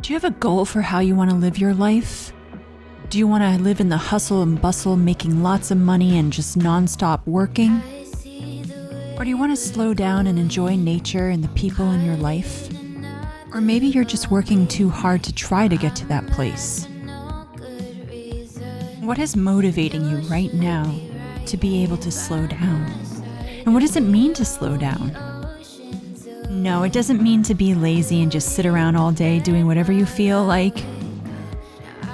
Do you have a goal for how you want to live your life? Do you want to live in the hustle and bustle, making lots of money and just nonstop working? Or do you want to slow down and enjoy nature and the people in your life? Or maybe you're just working too hard to try to get to that place. What is motivating you right now to be able to slow down? And what does it mean to slow down? No, it doesn't mean to be lazy and just sit around all day doing whatever you feel like.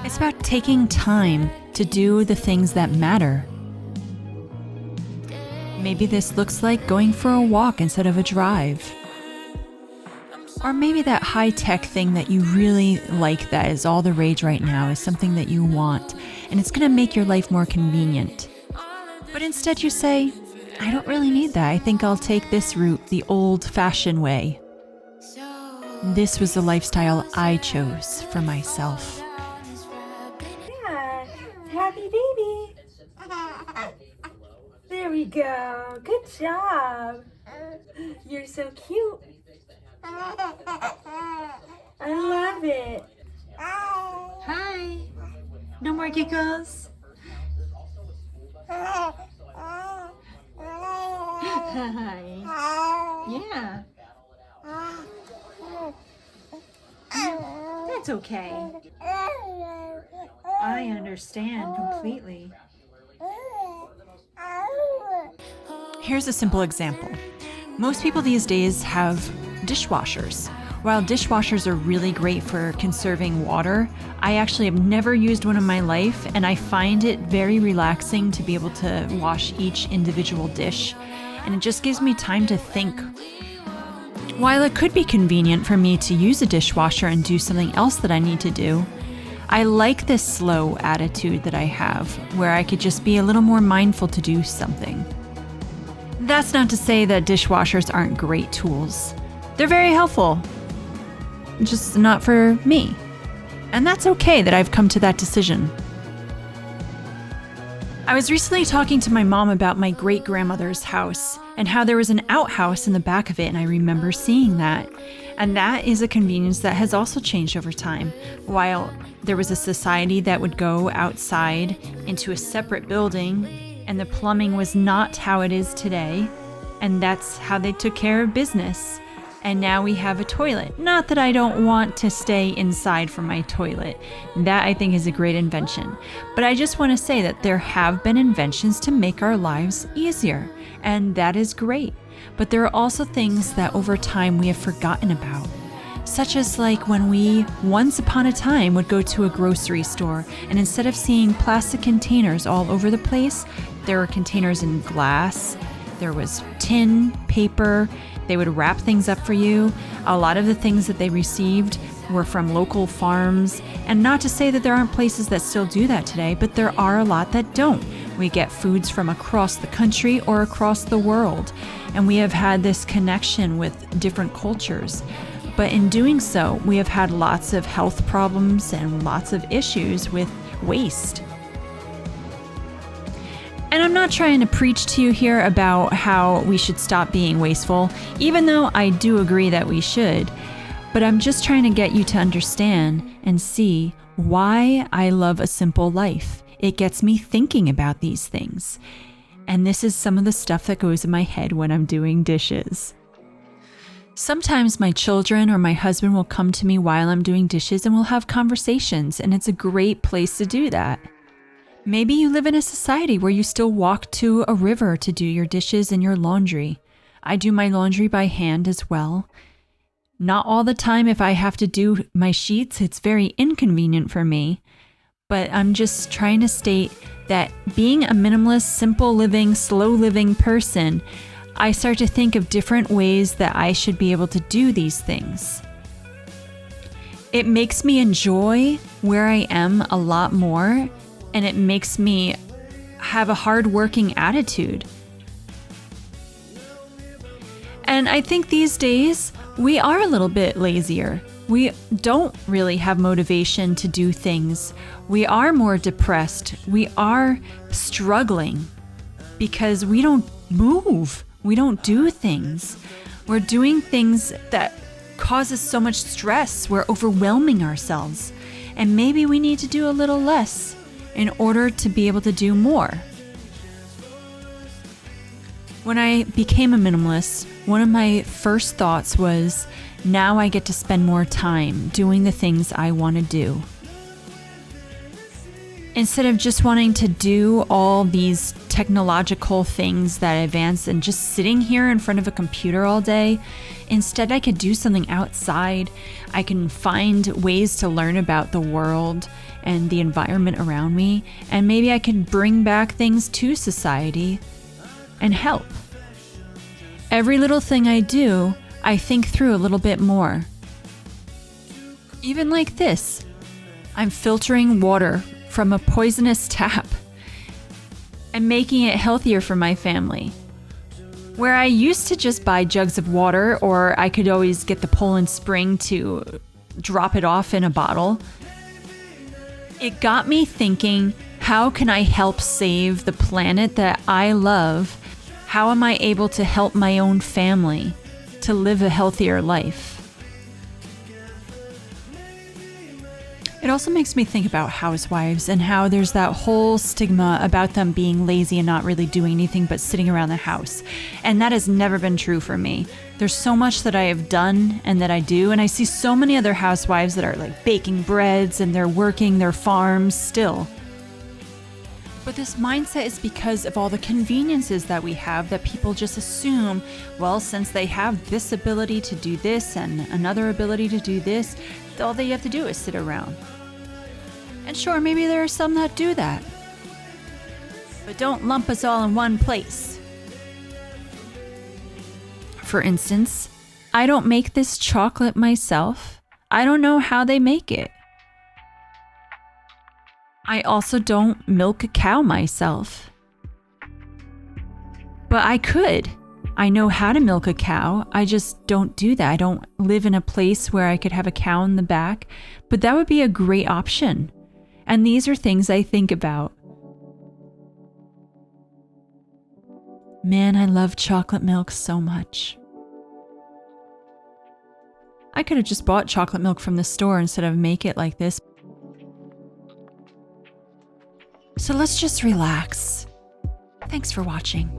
It's about taking time to do the things that matter. Maybe this looks like going for a walk instead of a drive. Or maybe that high-tech thing that you really like that is all the rage right now is something that you want, and it's going to make your life more convenient. But instead you say, I don't really need that. I think I'll take this route the old-fashioned way. This was the lifestyle I chose for myself. Yeah, happy baby. There we go. Good job. You're so cute. I love it. Hi. No more giggles. Hi. Yeah. That's okay. I understand completely. Here's a simple example. Most people these days have dishwashers. While dishwashers are really great for conserving water, I actually have never used one in my life, and I find it very relaxing to be able to wash each individual dish, and it just gives me time to think. While it could be convenient for me to use a dishwasher and do something else that I need to do, I like this slow attitude that I have, where I could just be a little more mindful to do something. That's not to say that dishwashers aren't great tools. They're very helpful, just not for me. And that's okay that I've come to that decision. I was recently talking to my mom about my great-grandmother's house and how there was an outhouse in the back of it, and I remember seeing that. And that is a convenience that has also changed over time. While there was a society that would go outside into a separate building, and the plumbing was not how it is today, and that's how they took care of business. And now we have a toilet. Not that I don't want to stay inside for my toilet. That I think is a great invention. But I just want to say that there have been inventions to make our lives easier, and that is great. But there are also things that over time we have forgotten about. Such as like when we, once upon a time, would go to a grocery store, and instead of seeing plastic containers all over the place, there were containers in glass, there was tin, paper. They would wrap things up for you. A lot of the things that they received were from local farms. And not to say that there aren't places that still do that today, but there are a lot that don't. We get foods from across the country or across the world. And we have had this connection with different cultures. But in doing so, we have had lots of health problems and lots of issues with waste. And I'm not trying to preach to you here about how we should stop being wasteful, even though I do agree that we should. But I'm just trying to get you to understand and see why I love a simple life. It gets me thinking about these things. And this is some of the stuff that goes in my head when I'm doing dishes. Sometimes my children or my husband will come to me while I'm doing dishes and we'll have conversations, and it's a great place to do that. Maybe you live in a society where you still walk to a river to do your dishes and your laundry. I do my laundry by hand as well. Not all the time if I have to do my sheets, it's very inconvenient for me. But I'm just trying to state that being a minimalist, simple living, slow living person, I start to think of different ways that I should be able to do these things. It makes me enjoy where I am a lot more, and it makes me have a hard-working attitude. And I think these days, we are a little bit lazier. We don't really have motivation to do things. We are more depressed. We are struggling because we don't move. We don't do things. We're doing things that causes so much stress. We're overwhelming ourselves. And maybe we need to do a little less in order to be able to do more. When I became a minimalist, one of my first thoughts was, now I get to spend more time doing the things I want to do. Instead of just wanting to do all these technological things that advance and just sitting here in front of a computer all day, instead I could do something outside. I can find ways to learn about the world and the environment around me, and maybe I can bring back things to society and help. Every little thing I do, I think through a little bit more. Even like this, I'm filtering water from a poisonous tap and making it healthier for my family. Where I used to just buy jugs of water, or I could always get the Poland Spring to drop it off in a bottle, it got me thinking, how can I help save the planet that I love? How am I able to help my own family to live a healthier life? It also makes me think about housewives and how there's that whole stigma about them being lazy and not really doing anything but sitting around the house. And that has never been true for me. There's so much that I have done and that I do, and I see so many other housewives that are like baking breads and they're working their farms still. But this mindset is because of all the conveniences that we have, that people just assume, well, since they have this ability to do this and another ability to do this, all they have to do is sit around. And sure, maybe there are some that do that. But don't lump us all in one place. For instance, I don't make this chocolate myself. I don't know how they make it. I also don't milk a cow myself. But I could. I know how to milk a cow. I just don't do that. I don't live in a place where I could have a cow in the back, but that would be a great option. And these are things I think about. Man, I love chocolate milk so much. I could have just bought chocolate milk from the store instead of make it like this. So let's just relax. Thanks for watching.